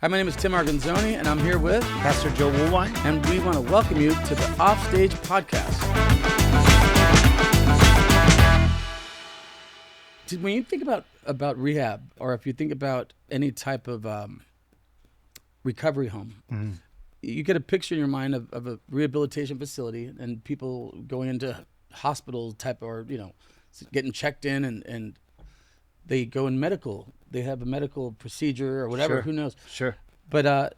Hi, my name is Tim Arganzoni, and I'm here with Pastor Joe Woolwine. And we want to welcome you to the OffStage podcast. When you think about rehab, or if you think about any type of recovery home, you get a picture in your mind of a rehabilitation facility and people going into hospital type, or getting checked in, and they go in medical. They have a medical procedure or whatever. Sure. Who knows? Sure. But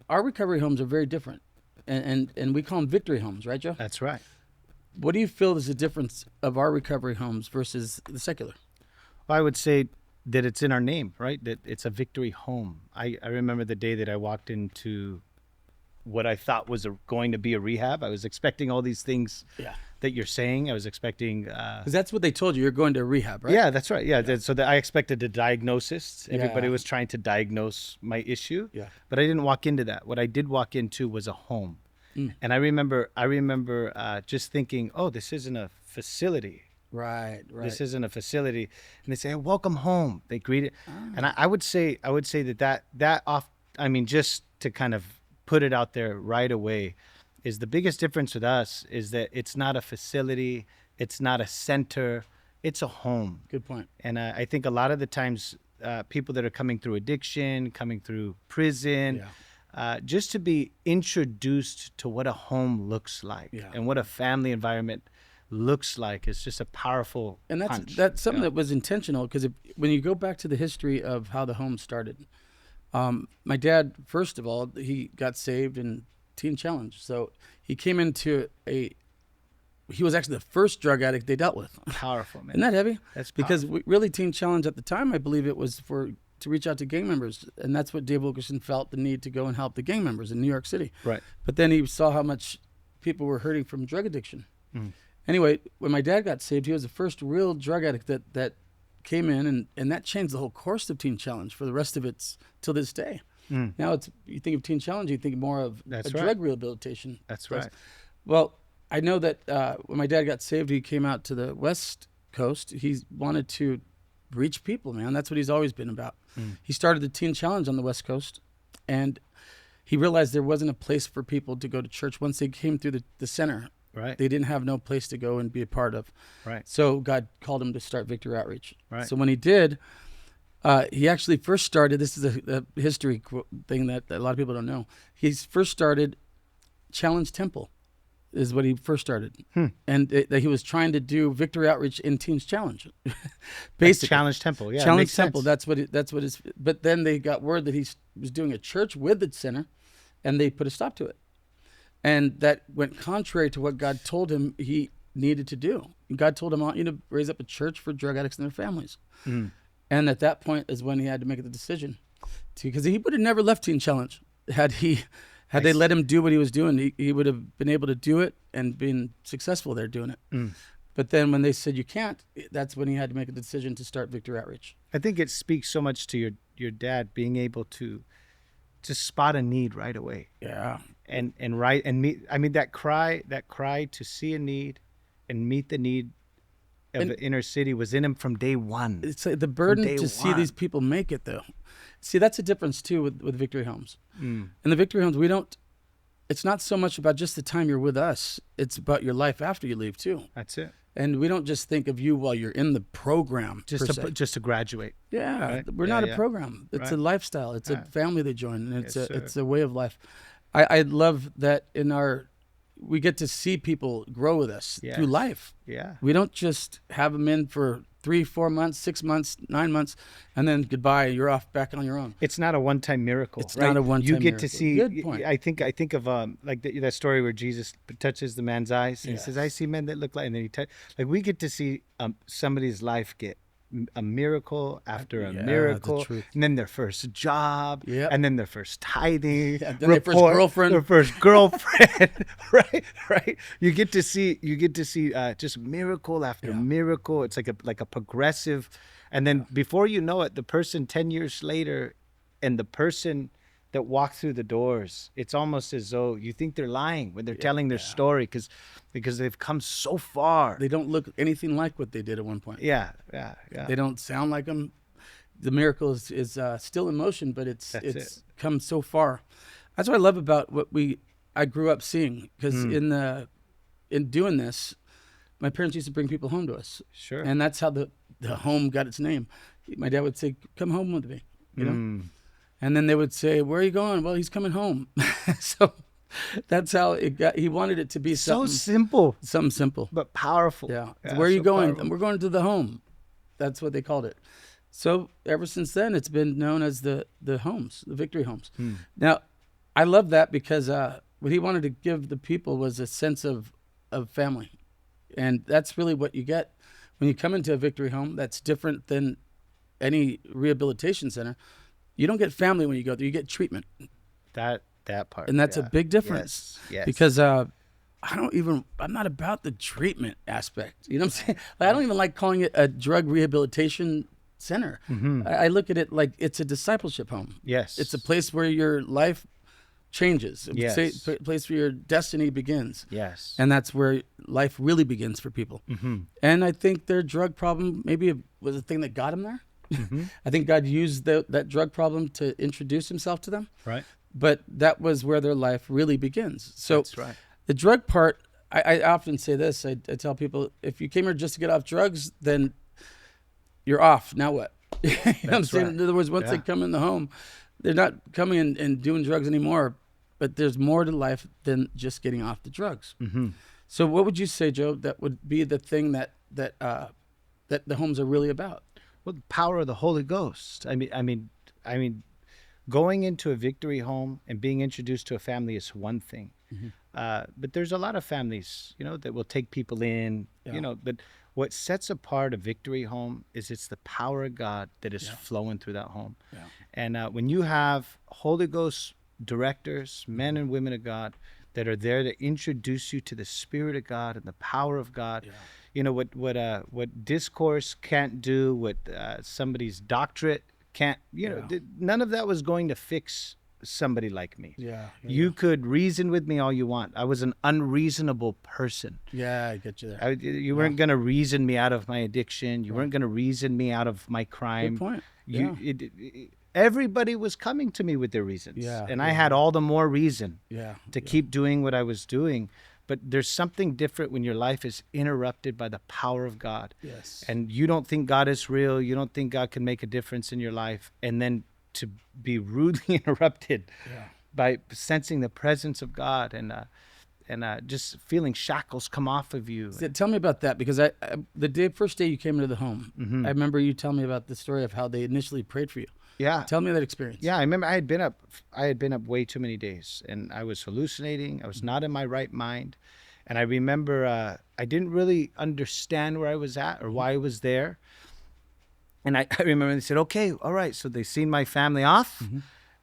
our recovery homes are very different, and we call them victory homes, right, Joe? That's right. What do you feel is the difference of our recovery homes versus the secular? Well, I would say that it's in our name, right? That it's a victory home. I remember the day that I walked into what I thought was going to be a rehab. I was expecting all these things that you're saying. I was expecting... Because that's what they told you. You're going to rehab, right? Yeah, that's right. Yeah. So I expected a diagnosis. Everybody was trying to diagnose my issue. Yeah. But I didn't walk into that. What I did walk into was a home. And I remember just thinking, oh, this isn't a facility. Right. This isn't a facility. And they say, oh, welcome home. They greet it. And I would say that off, I mean, just to kind of put it out there right away, is the biggest difference with us is that it's not a facility, it's not a center, it's a home. Good point. And I think a lot of the times people that are coming through addiction, coming through prison, just to be introduced to what a home looks like and what a family environment looks like is just a powerful punch. That's something that was intentional, because when you go back to the history of how the home started, my dad, first of all, he got saved in Teen Challenge. So he came into he was actually the first drug addict they dealt with. Powerful, man. Isn't that heavy? That's powerful. Because really Teen Challenge at the time, I believe it was to reach out to gang members. And that's what Dave Wilkerson felt the need to go and help the gang members in New York City. Right. But then he saw how much people were hurting from drug addiction. Anyway, when my dad got saved, he was the first real drug addict that came in, and that changed the whole course of Teen Challenge for the rest of it till this day. Now you think of Teen Challenge, you think more of drug rehabilitation. That's right. Well, I know that when my dad got saved, he came out to the West Coast. He wanted to reach people, man. That's what he's always been about. He started the Teen Challenge on the West Coast, and he realized there wasn't a place for people to go to church once they came through the center. Right. They didn't have no place to go and be a part of. Right. So God called him to start Victory Outreach. Right. So when he did, he actually first started, this is a history thing that a lot of people don't know. He first started Challenge Temple is what he first started. And he was trying to do Victory Outreach in Teens Challenge. Basically. Challenge Temple, yeah. Challenge Temple, that's what his, but then they got word that he was doing a church with the center, and they put a stop to it. And that went contrary to what God told him he needed to do. God told him, I want you to raise up a church for drug addicts and their families. And at that point is when he had to make the decision, because he would have never left Teen Challenge had they let him do what he was doing. He would have been able to do it and been successful there doing it. But then when they said you can't, that's when he had to make a decision to start Victory Outreach. I think it speaks so much to your dad being able to spot a need right away. Yeah. And meet. I mean, that cry to see a need and meet the need of the inner city was in him from day one. It's like the burden to see these people make it, though. See, that's a difference too with Victory Homes. In the Victory Homes, it's not so much about just the time you're with us. It's about your life after you leave too. That's it. And we don't just think of you while you're in the program. Just to graduate. Yeah, right? We're not a program. It's a lifestyle. It's a family they join, and it's a way of life. I love that we get to see people grow with us through life. Yeah. We don't just have them in for 3, 4 months, 6 months, 9 months, and then goodbye, you're off back on your own. It's not a one-time miracle. It's not a one-time miracle. You get to see. Good point. I think of like that story where Jesus touches the man's eyes and he says, "I see men that look like," and then like we get to see somebody's life get a miracle after a miracle, and then their first job, and then their first tithing, then their first girlfriend, right. You get to see just miracle after miracle. It's like a progressive, and then before you know it, the person 10 years later, and the person that walk through the doors, it's almost as though you think they're lying when they're telling their story because they've come so far. They don't look anything like what they did at one point. Yeah. They don't sound like them. the miracle is still in motion, but it's That's come so far. That's what I love about I grew up seeing, because Mm. in doing this, my parents used to bring people home to us, Sure. and that's how the home got its name. My dad would say, "Come home with me," you know, Mm. and then they would say, "Where are you going?" "Well, he's coming home." So that's how it got. He wanted it to be So simple, something simple. but powerful. Yeah. Yeah, Where are you so going? powerful. We're going to the home. That's what they called it. So ever since then, it's been known as the homes, the victory homes. Mm. Now, I love that because what he wanted to give the people was a sense of family, and that's really what you get when you come into a victory home. That's different than any rehabilitation center. You don't get family when you go there. You get treatment, That part. and that's a yeah. big difference. Yes. Yes. Because I'm not about the treatment aspect. You know what I'm saying? Like, I don't even like calling it a drug rehabilitation center. Mhm. I look at it like it's a discipleship home. Yes. It's a place where your life changes. Yes. A place where your destiny begins. Yes. And that's where life really begins for people. Mm-hmm. And I think their drug problem maybe was the thing that got them there. Mm-hmm. I think God used that drug problem to introduce himself to them. Right. But that was where their life really begins. So That's right. the drug part, I often say this. I tell people, if you came here just to get off drugs, then you're off. Now what? You know what I'm saying? right. In other words, once they Yeah. come in the home, they're not coming in and doing drugs anymore. But there's more to life than just getting off the drugs. Mm-hmm. So what would you say, Joe, that would be the thing that the homes are really about? Well, the power of the Holy Ghost. I mean, going into a victory home and being introduced to a family is one thing. Mm-hmm. But there's a lot of families, that will take people in, Yeah. but what sets apart a victory home is it's the power of God that is Yeah. flowing through that home. Yeah. And when you have Holy Ghost directors, men and women of God, that are there to introduce you to the Spirit of God and the power of God, Yeah. What discourse can't do, what somebody's doctorate can't, none of that was going to fix somebody like me. Yeah. You could reason with me all you want. I was an unreasonable person. Yeah, I get you there. You weren't going to reason me out of my addiction. You weren't going to reason me out of my crime. Good point. Everybody was coming to me with their reasons. Yeah, And I had all the more reason Yeah. to keep doing what I was doing. But there's something different when your life is interrupted by the power of God. Yes. And you don't think God is real. You don't think God can make a difference in your life. And then to be rudely interrupted by sensing the presence of God and just feeling shackles come off of you. Tell me about that, because the first day you came into the home, Mm-hmm. I remember you telling me about the story of how they initially prayed for you. Yeah. Tell me that experience. Yeah, I remember I had been up way too many days, and I was hallucinating. I was not in my right mind. And I remember I didn't really understand where I was at or why I was there. And I remember they said, okay, all right. So they seen my family off,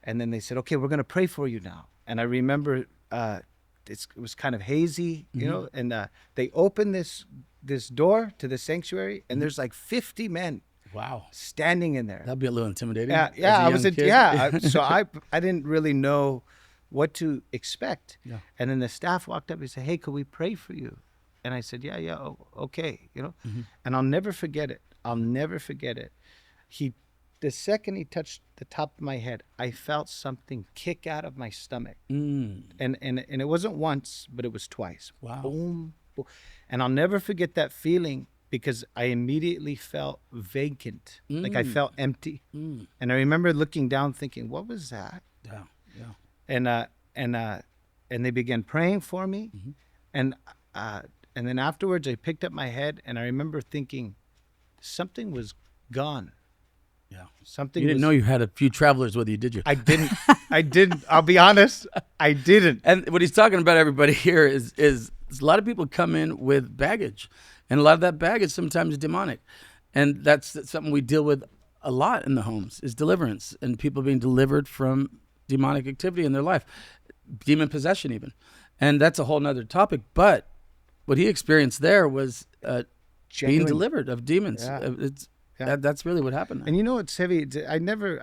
and then they said, okay, we're going to pray for you now. And I remember it was kind of hazy, and they opened this door to the sanctuary, and there's like 50 men Wow. standing in there. That'd be a little intimidating. Yeah, as a I young was kid. so I didn't really know what to expect. Yeah. And then the staff walked up and said, "Hey, could we pray for you?" And I said, "Yeah, okay, And I'll never forget it. The second he touched the top of my head, I felt something kick out of my stomach. Mm. And it wasn't once, but it was twice. Wow. Boom, boom. And I'll never forget that feeling, because I immediately felt vacant. Like I felt empty. Mm. And I remember looking down thinking, what was that? Yeah. Yeah. And they began praying for me. Mm-hmm. And then afterwards I picked up my head, and I remember thinking something was gone. Yeah. Something You didn't was, know you had a few travelers with you, did you? I didn't. I'll be honest. I didn't. And what he's talking about, everybody here, is a lot of people come in with baggage, and a lot of that baggage sometimes is demonic, and that's something we deal with a lot in the homes, is deliverance and people being delivered from demonic activity in their life, demon possession even, and that's a whole nother topic. But what he experienced there was being Genuine. delivered of demons. Yeah. Yeah. That's really what happened. And you know, it's heavy. I've never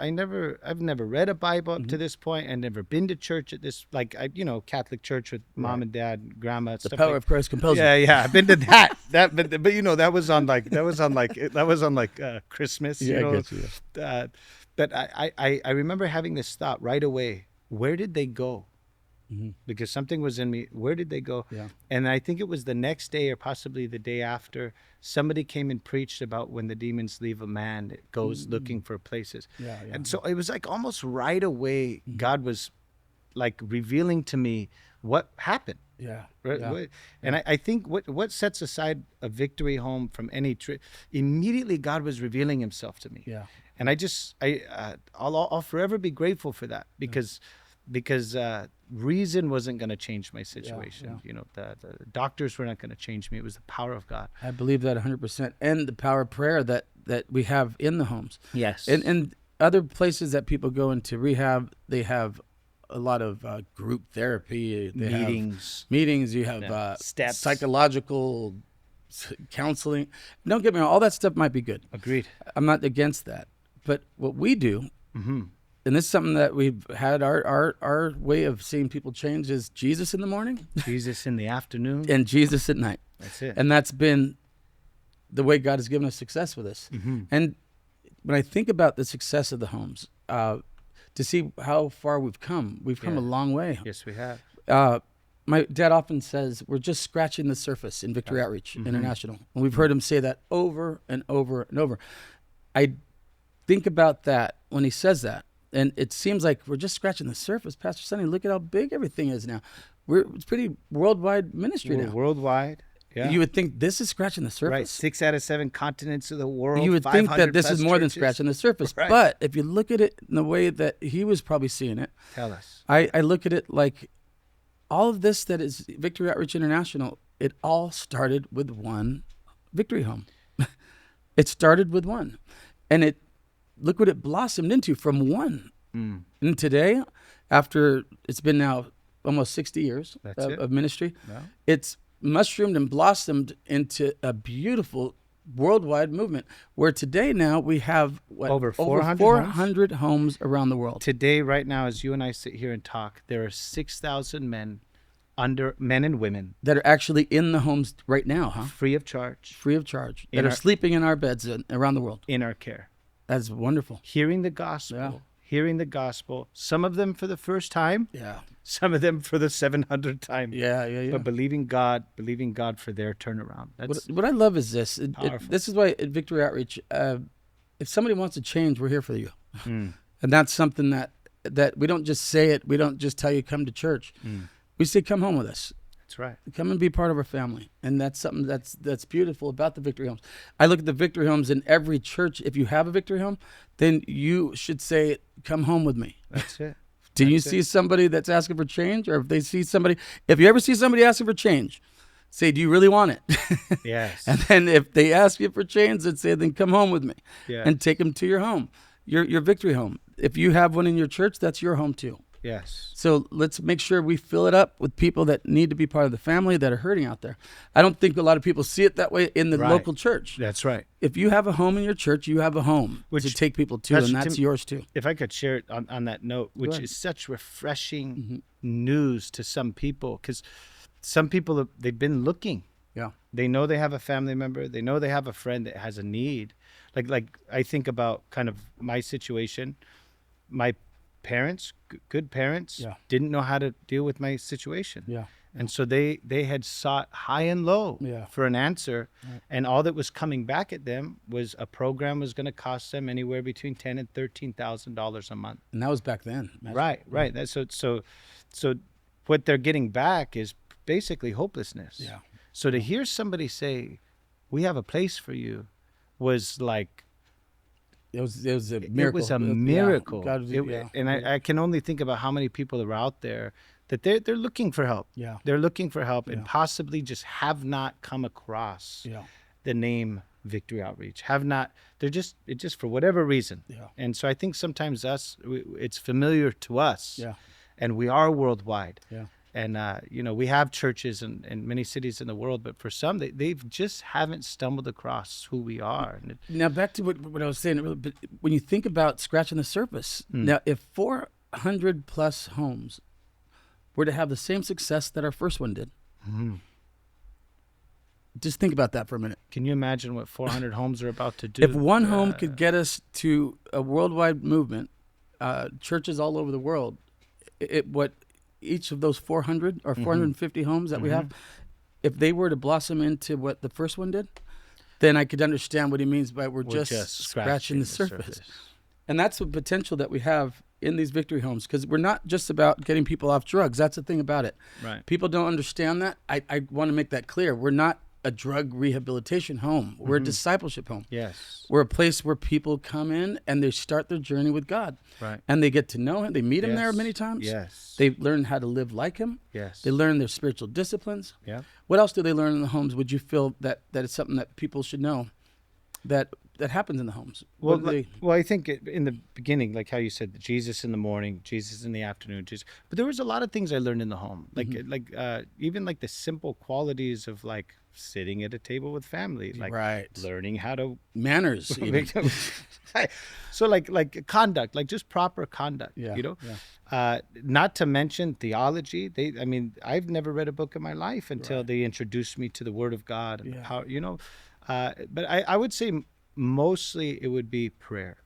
read a Bible up to this point. I've never been to church at this, like, Catholic church with mom and dad, grandma, The stuff power like. of Christ compels Yeah, you. yeah, I've been to that. But that was on Christmas. Yeah, I get you. But I remember having this thought right away. Where did they go? Because something was in me. Where did they go? Yeah. And I think it was the next day or possibly the day after, somebody came and preached about when the demons leave a man, it goes looking for places. Yeah, yeah. And so it was like almost right away, God was like revealing to me what happened. Yeah. Right? Yeah. And I think what sets aside a victory home from any trip, immediately God was revealing himself to me. Yeah. And I'll forever be grateful for that because reason wasn't going to change my situation. yeah. The doctors were not going to change me. It was the power of God. I believe that 100%, and the power of prayer that we have in the homes. Yes. And other places that people go into rehab, they have a lot of group therapy. They Meetings. have meetings. You have Steps. psychological counseling. Don't get me wrong. All that stuff might be good. Agreed. I'm not against that. But what we do, and this is something that we've had our way of seeing people change, is Jesus in the morning Jesus in the afternoon. and Jesus at night. That's it. And that's been the way God has given us success with this. And when I think about the success of the homes, to see how far we've come a long way. Yes, we have. My dad often says we're just scratching the surface in Victory Outreach International. And we've heard him say that over and over and over. I think about that when he says that. And it seems like we're just scratching the surface. Pastor Sonny, look at how big everything is now. It's pretty worldwide ministry We're now. worldwide. Yeah. You would think this is scratching the surface. Right. 6 out of 7 continents of the world. You would think that this is 500+ more than churches. scratching the surface. Right. But if you look at it in the way that he was probably seeing it, Tell us. I look at it like all of this that is Victory Outreach International, it all started with one victory home. It started with one. And look what it blossomed into from one. And today, after it's been now almost 60 years of ministry, it's mushroomed and blossomed into a beautiful worldwide movement where today now we have Over 400 homes around the world. Today, right now, as you and I sit here and talk, there are 6,000 men and women That are actually in the homes right now, huh? free of charge Free of charge. That are sleeping in our beds around the world. in our care, That's wonderful. hearing the gospel. Hearing the gospel, some of them for the first time, Yeah. some of them for the 700th time. Yeah. But believing God for their turnaround. That's What I love is this. Powerful. This is why at Victory Outreach, if somebody wants to change, we're here for you. And that's something that we don't just say it. We don't just tell you come to church. We say come home with us. that's right. Come and be part of our family. And that's something that's beautiful about the Victory Homes. I look at the Victory Homes in every church. If you have a Victory Home, then you should say, come home with me. That's it. Do you see somebody that's asking for change? Or if you ever see somebody asking for change, say, do you really want it? Yes. And then if they ask you for change, then come home with me. Yeah. And take them to your home, your Victory Home. If you have one in your church, that's your home too. Yes. So let's make sure we fill it up with people that need to be part of the family that are hurting out there. I don't think a lot of people see it that way in the Right. local church. That's right. If you have a home in your church, you have a home to take people to, and that's yours too. If I could share it on that note, which ahead. is such refreshing news to some people, because some people, they've been looking. Yeah. They know they have a family member. They know they have a friend that has a need. Like I think about kind of my situation. My parents, good parents, didn't know how to deal with my situation. Yeah. And so they had sought high and low for an answer. Right. And all that was coming back at them was a program was going to cost them anywhere between $10,000 and $13,000 a month. And that was back then. Right. That's so what they're getting back is basically hopelessness. Yeah. So to hear somebody say, "We have a place for you," was like, It was a miracle. it was a miracle. God, And I can only think about how many people are out there that they're looking for help. Yeah. They're looking for help and possibly just have not come across the name Victory Outreach. It just for whatever reason. Yeah. And so I think sometimes it's familiar to us. Yeah. And we are worldwide. Yeah. And we have churches in many cities in the world, but for some, they've just haven't stumbled across who we are. And Now back to what I was saying. But when you think about scratching the surface, now if 400 plus homes were to have the same success that our first one did, just think about that for a minute. Can you imagine what 400 homes are about to do? If one home could get us to a worldwide movement, churches all over the world, what each of those 400 or 450 homes that we have, if they were to blossom into what the first one did, then I could understand what he means by we're just scratching the surface. And that's the potential that we have in these victory homes, because we're not just about getting people off drugs. That's the thing about it. Right. People don't understand that. I want to make that clear. We're not a drug rehabilitation home. We're a discipleship home. Yes. We're a place where people come in and they start their journey with God. Right. And they get to know him. They meet him there many times. Yes. They learn how to live like him. Yes. They learn their spiritual disciplines. Yeah. What else do they learn in the homes? Would you feel that it's something that people should know that happens in the homes? Well, I think in the beginning, like how you said, Jesus in the morning, Jesus in the afternoon, Jesus. But there was a lot of things I learned in the home, like even like the simple qualities of like sitting at a table with family, like learning how to manners. So like conduct, like just proper conduct. Not to mention theology. I've never read a book in my life until they introduced me to the Word of God and how but I would say mostly it would be prayer.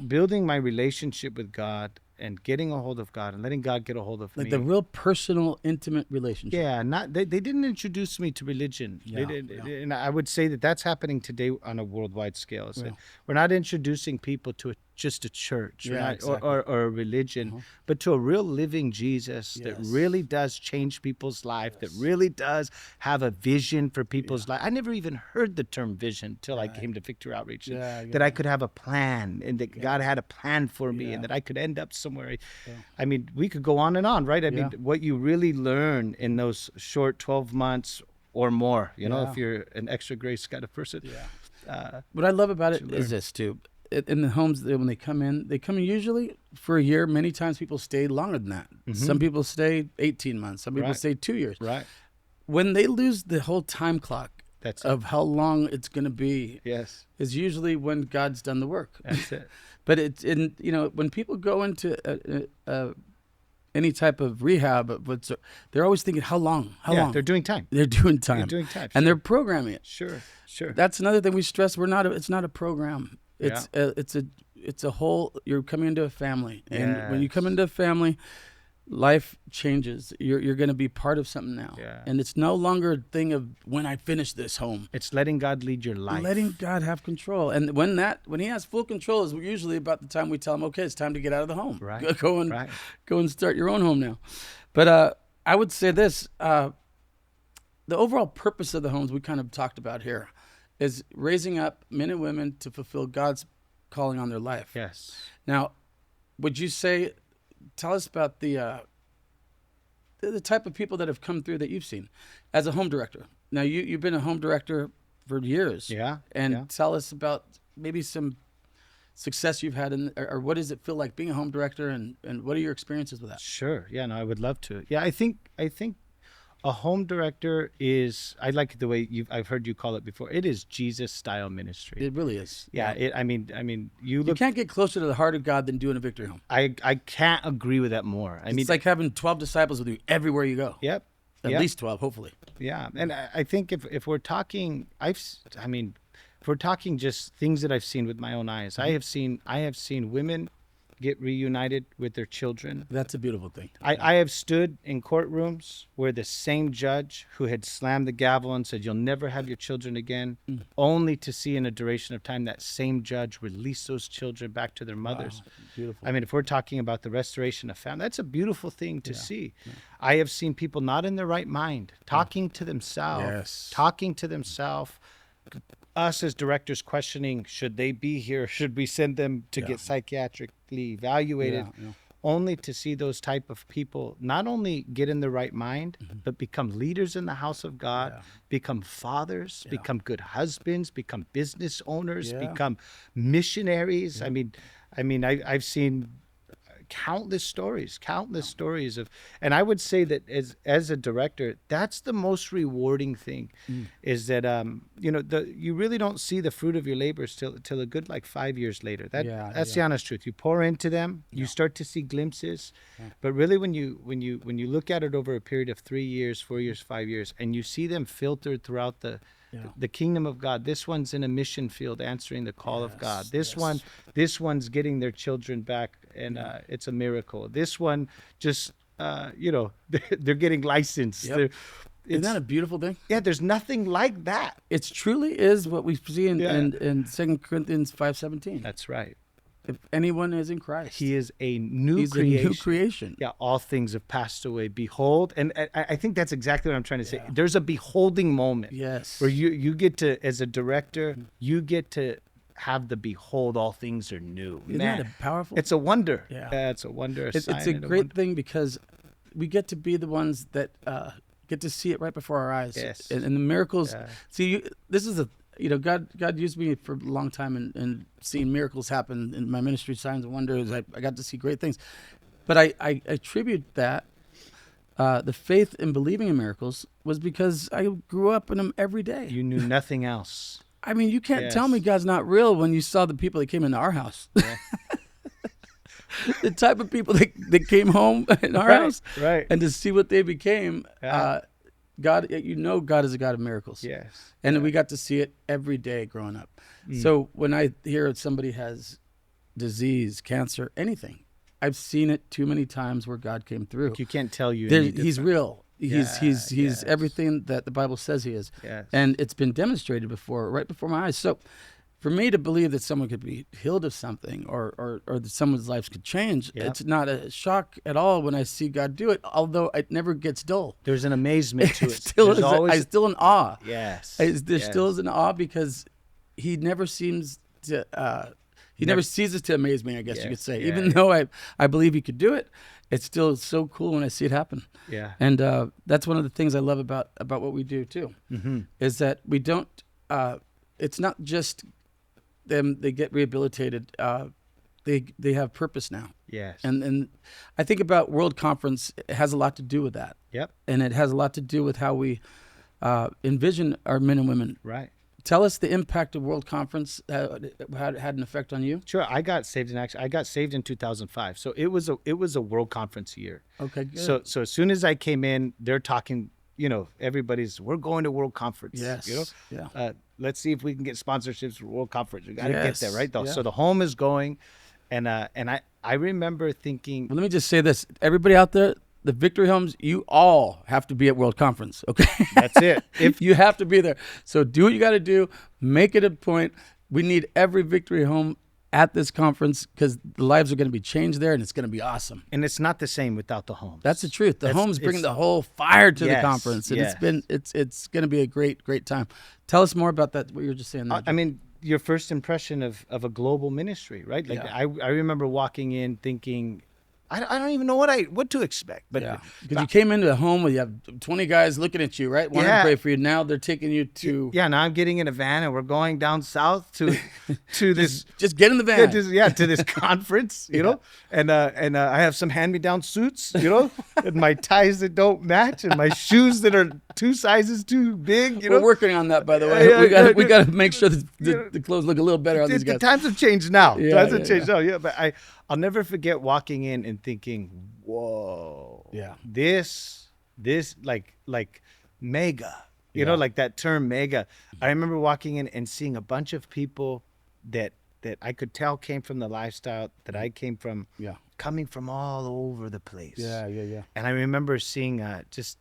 Building my relationship with God and getting a hold of God and letting God get a hold of me. Like the real personal, intimate relationship. Yeah, they didn't introduce me to religion. And I would say that's happening today on a worldwide scale. So we're not introducing people to just a church or a religion, but to a real living Jesus that really does change people's life, that really does have a vision for people's life. I never even heard the term vision till I came to Victory Outreach, that I could have a plan and that God had a plan for me and that I could end up somewhere. I mean, we could go on and on, right? I mean, what you really learn in those short 12 months or more, if you're an extra grace kind of person. What I love about it is this too. In the homes, when they come in usually for a year. Many times people stay longer than that. Some people stay 18 months. Some people stay 2 years. Right. When they lose the whole time clock of how long it's going to be, is usually when God's done the work. That's it. But it's when people go into any type of rehab, they're always thinking, how long? How long? They're doing time. They're doing time. And they're programming it. Sure. That's another thing we stress. It's not a program. It's a whole. You're coming into a family, and when you come into a family, life changes. You're going to be part of something now, and it's no longer a thing of when I finish this home. It's letting God lead your life, letting God have control, and when He has full control is usually about the time we tell Him, okay, it's time to get out of the home. Right. Go and start your own home now. But I would say this: the overall purpose of the homes we kind of talked about here is raising up men and women to fulfill God's calling on their life. Yes. Now, would you say, tell us about the type of people that have come through that you've seen as a home director. Now, you've been a home director for years. Tell us about maybe some success you've had or what does it feel like being a home director, and what are your experiences with that? Sure. Yeah, no, I would love to. Yeah, I think a home director is, I like the way I've heard you call it before. It is Jesus style ministry. It really is. Yeah. I mean, you can't get closer to the heart of God than doing a victory home. I can't agree with that more. It's like having 12 disciples with you everywhere you go. Yep. At least 12, hopefully. Yeah. And I think if we're talking, if we're talking just things that I've seen with my own eyes, I have seen women get reunited with their children. That's a beautiful thing. I have stood in courtrooms where the same judge who had slammed the gavel and said, you'll never have your children again, only to see in a duration of time that same judge release those children back to their mothers. Wow, beautiful. I mean, if we're talking about the restoration of family, that's a beautiful thing to see. Yeah. I have seen people not in their right mind, talking to themselves, us as directors questioning, should they be here? Should we send them to get psychiatrically evaluated? Only to see those type of people not only get in the right mind, but become leaders in the house of God, become fathers, become good husbands, become business owners, become missionaries. I mean, I've seen countless stories of, and I would say that as a director, that's the most rewarding thing, is that you really don't see the fruit of your labors till a good like 5 years later. That's the honest truth. You pour into them, you start to see glimpses, but really when you look at it over a period of 3 years, 4 years, 5 years, and you see them filtered throughout the kingdom of God. This one's in a mission field answering the call of God. This one's getting their children back, and it's a miracle. This one just they're getting licensed. Yep. Isn't that a beautiful thing? Yeah, there's nothing like that. It truly is what we see in 2 Corinthians 5:17. That's right. If anyone is in Christ, he is a new he's creation. a new creation. Yeah, all things have passed away. Behold, and I think that's exactly what I'm trying to say. There's a beholding moment. Yes. Where you get to, as a director, you get to have the behold, all things are new. Isn't Man, that powerful? it's a wonder. Yeah. It's a wonder. It's a great thing because we get to be the ones that get to see it right before our eyes. Yes. And the miracles. Yeah. See, this is God used me for a long time in seeing miracles happen in my ministry, signs and wonders. I got to see great things. But I attribute that, the faith in believing in miracles was because I grew up in them every day. You knew nothing else. I mean, you can't tell me God's not real when you saw the people that came into our house. Yeah. The type of people that came home in our house. Right. And to see what they became. God is a God of miracles. Yes. And we got to see it every day growing up. So when I hear somebody has disease, cancer, anything, I've seen it too many times where God came through. You can't tell you. He's real. He's everything that the Bible says he is. Yes. And it's been demonstrated before, right before my eyes. So for me to believe that someone could be healed of something or that someone's lives could change, it's not a shock at all when I see God do it, although it never gets dull. There's an amazement to it. I'm still in awe. Yes. There still is an awe because he never seems to, he never ceases to amaze me, I guess you could say. Even though I believe he could do it, it's still so cool when I see it happen. Yeah. And that's one of the things I love about what we do too, is that we don't, it's not just them, they get rehabilitated. They have purpose now. Yes. And I think about World Conference, it has a lot to do with that. Yep. And it has a lot to do with how we envision our men and women. Right. Tell us the impact of World Conference had an effect on you. Sure. I got saved in 2005. So it was a World Conference year. Okay, good. So as soon as I came in, they're talking, we're going to World Conference. Yes. Yeah. Let's see if we can get sponsorships for World Conference. We got to get there, right? Yeah. So the home is going, and I remember thinking. Well, let me just say this: everybody out there, the Victory Homes, you all have to be at World Conference. Okay, that's it. If you have to be there, so do what you got to do. Make it a point. We need every Victory Home at this conference because the lives are going to be changed there, and it's going to be awesome. And it's not the same without the homes. That's the truth. The homes bring the whole fire to the conference, and yes. it's going to be a great time. Tell us more about that. What you were just saying there. I mean, your first impression of a global ministry, right? Like I remember walking in thinking, I don't even know what to expect. But because you came into a home where you have 20 guys looking at you, right? Wanting to pray for you. Now they're taking you to now I'm getting in a van and we're going down south to this. Just get in the van. To this conference, you know. And I have some hand-me-down suits, and my ties that don't match, and my shoes that are 2 sizes too big. We're working on that, by the way. We got to make sure that the clothes look a little better on these guys. The times have changed now. Times have changed now. Yeah, but I'll never forget walking in and thinking, whoa, this like mega, like that term mega. I remember walking in and seeing a bunch of people that I could tell came from the lifestyle that I came from, coming from all over the place. Yeah. And I remember seeing just,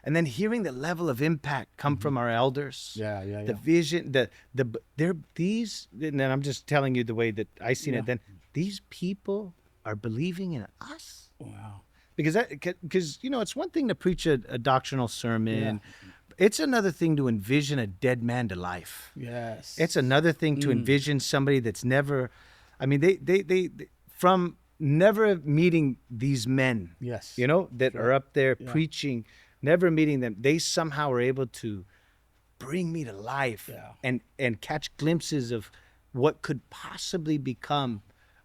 and then hearing the level of impact come from our elders. The vision, and then I'm just telling you the way that I seen it. Then these people are believing in us. Wow. Because it's one thing to preach a doctrinal sermon. It's another thing to envision a dead man to life. Yes. It's another thing to envision somebody that's never, they from never meeting these men. Yes. That are up there preaching. Never meeting them, they somehow are able to bring me to life and catch glimpses of what could possibly become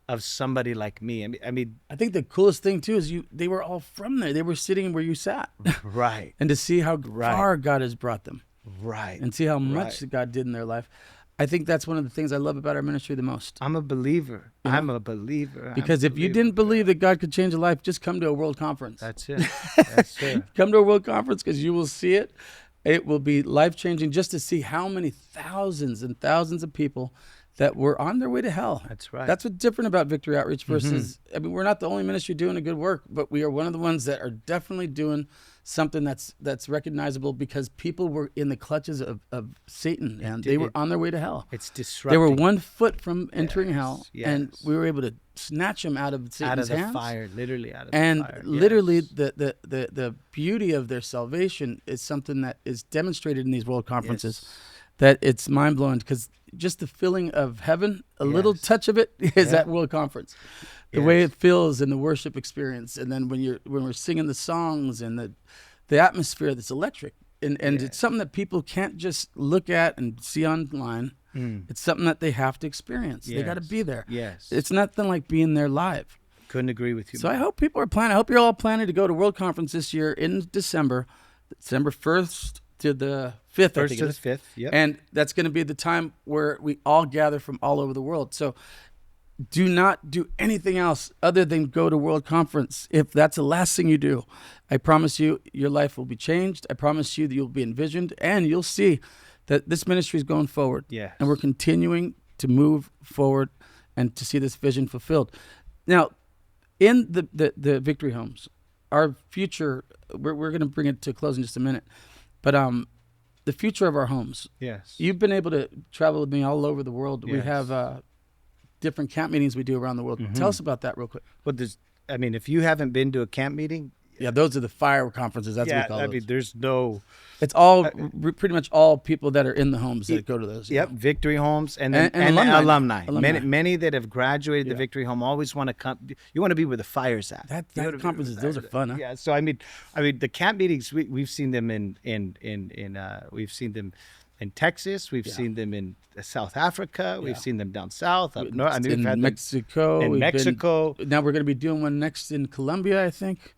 of somebody like me. I mean, I think the coolest thing too is they were all from there. They were sitting where you sat. right, And to see how Right. far God has brought them right. and see how much Right. God did in their life. I think that's one of the things I love about our ministry the most. I'm a believer. You know? I'm a believer. Because if you didn't believe that God could change a life, just come to a world conference. That's it. That's it. Come to a world conference because you will see it. It will be life-changing just to see how many thousands and thousands of people that were on their way to hell. That's right. That's what's different about Victory Outreach versus, I mean, we're not the only ministry doing a good work, but we are one of the ones that are definitely doing something that's recognizable because people were in the clutches of Satan and they were on their way to hell. It's They disrupting. were 1 foot from entering hell, yes. and we were able to snatch them out of Satan's out of the hands. fire, literally out of And the fire. literally, Yes. the beauty of their salvation is something that is demonstrated in these world conferences. Yes. That it's mind blowing because just the feeling of heaven, a little Yes. touch of it is Yeah. at World Conference. The way Yes. it feels in the worship experience, and then when we're singing the songs and the atmosphere that's electric, and it's something that people can't just look at and see online. It's something that they have to experience. They got to Yes. be there. Yes. It's nothing like being there live. Couldn't agree with you. So I more. hope people are planning. I hope you're all planning to go to World Conference this year in December 1st to the 5th. I First think to it the is. 5th. Yep. And that's going to be the time where we all gather from all over the world. So do not do anything else other than go to World Conference. If that's the last thing you do, I promise you, your life will be changed. I promise you that you'll be envisioned and you'll see that this ministry is going forward. Yes. And we're continuing to move forward and to see this vision fulfilled. Now, in the Victory Homes, our future, we're going to bring it to a close in just a minute, but the future of our homes. Yes. You've been able to travel with me all over the world. We Yes. have different camp meetings we do around the world. Tell us about that real quick. Well, if you haven't been to a camp meeting, Yeah, those are the fire conferences. That's what we call those. there's no. It's all pretty much all people that are in the homes that go to those. Yep, Victory Homes and then And alumni. Many that have graduated the Victory Home always want to come. You want to be where the fire's at. That You wanna be where conferences, the those are fire's fun, at. huh? Yeah. So I mean, the camp meetings we've seen them we've seen them in Texas. We've seen them in South Africa. We've seen them down south, up north. I mean, in we've had Mexico. in we've been- Mexico. now we're going to be doing one next in Colombia, I think.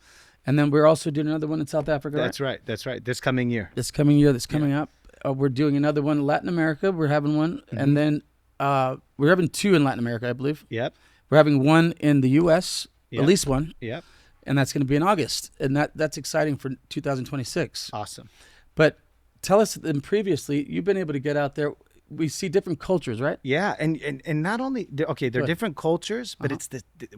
And then we're also doing another one in South Africa. That's right. That's right. This coming year. This coming year, that's coming up. We're doing another one in Latin America. We're having one. And then we're having 2 in Latin America, I believe. Yep. We're having one in the U.S., Yep. at least one. Yep. And that's going to be in August. And that's exciting for 2026. Awesome. But tell us, then previously, you've been able to get out there. We see different cultures, right? Yeah, and not only they're ahead. different cultures, but it's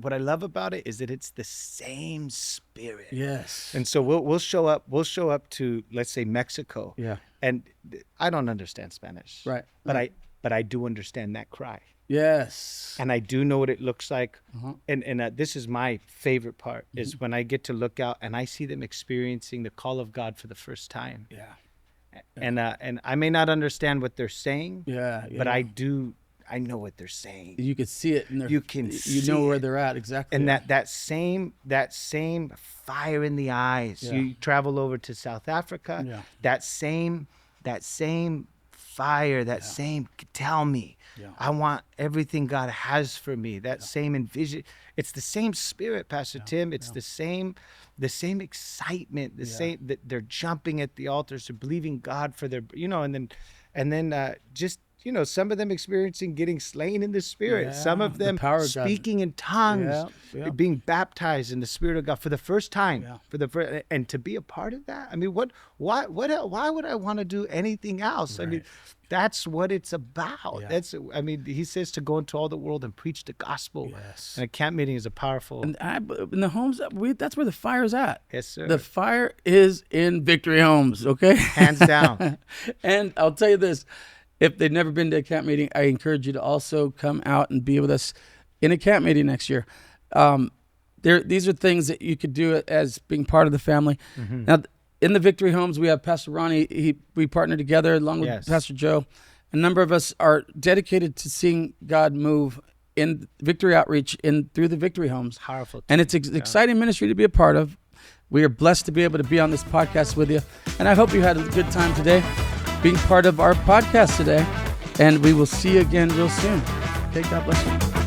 what I love about it is that it's the same spirit. Yes. And so we'll show up to, let's say, Mexico. Yeah. And I don't understand Spanish. Right. But I do understand that cry. Yes. And I do know what it looks like. Uh-huh. And this is my favorite part is when I get to look out and I see them experiencing the call of God for the first time. Yeah. And I may not understand what they're saying, Yeah. but I know what they're saying. You can see it in their, You can you see know where it. they're at exactly. And that same fire in the eyes. Yeah. You travel over to South Africa. Yeah. That same fire. Same tell me. Yeah. I want everything God has for me. That same envision. It's the same spirit, Pastor Tim. It's the same excitement. The same that they're jumping at the altars, they're believing God for their, and then just. Some of them experiencing getting slain in the spirit. Yeah, Some of the them power of God. speaking in tongues, Yeah. being baptized in the Spirit of God for the first time. Yeah. And to be a part of that. I mean, why would I want to do anything else? I mean, that's what it's about. Yeah. He says to go into all the world and preach the gospel. Yes. And a camp meeting is a powerful. And in the homes, that's where the fire's at. Yes, sir. The fire is in Victory Homes, okay? Hands down. And I'll tell you this. If they've never been to a camp meeting, I encourage you to also come out and be with us in a camp meeting next year. These are things that you could do as being part of the family. Mm-hmm. Now, in the Victory Homes, we have Pastor Ronnie. We partner together along with Pastor Joe. A number of us are dedicated to seeing God move in Victory Outreach through the Victory Homes. Powerful. And it's an exciting ministry to be a part of. We are blessed to be able to be on this podcast with you. And I hope you had a good time today being part of our podcast today. And we will see you again real soon. Okay, God bless you.